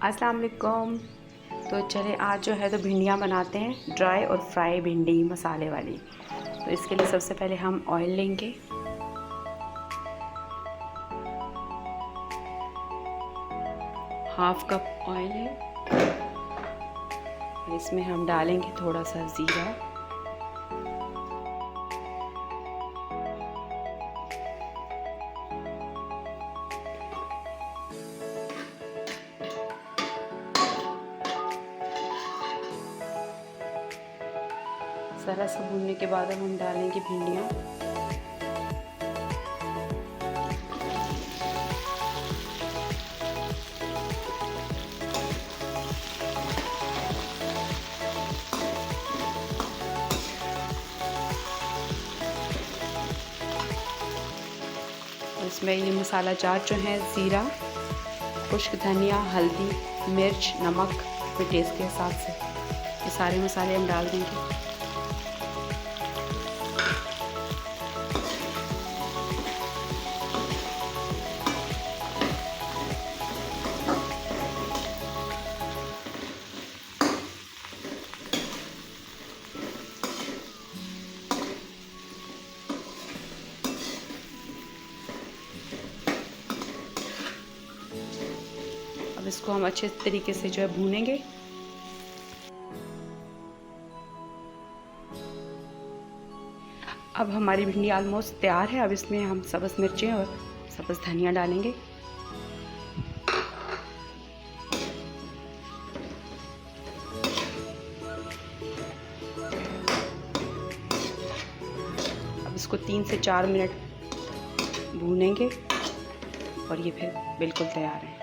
अस्सलाम वालेकुम। तो चले आज जो है तो भिंडियाँ बनाते हैं, ड्राई और फ्राई भिंडी मसाले वाली। तो इसके लिए सबसे पहले हम ऑयल लेंगे। हाफ कप ऑयल है। इसमें हम डालेंगे थोड़ा सा ज़ीरा, ज़रा सा भूनने के बाद हम डालेंगे भिंडियाँ। इसमें ये मसाला जात जो है ज़ीरा, खुश्क धनिया, हल्दी, मिर्च, नमक अपने टेस्ट के हिसाब से ये सारे मसाले हम डाल देंगे। अब इसको हम अच्छे तरीके से जो है भूनेंगे। अब हमारी भिंडी ऑलमोस्ट तैयार है। अब इसमें हम सब्ज़ मिर्चें और सब्ज़ धनिया डालेंगे। अब इसको 3 से 4 मिनट भूनेंगे और ये फिर बिल्कुल तैयार है।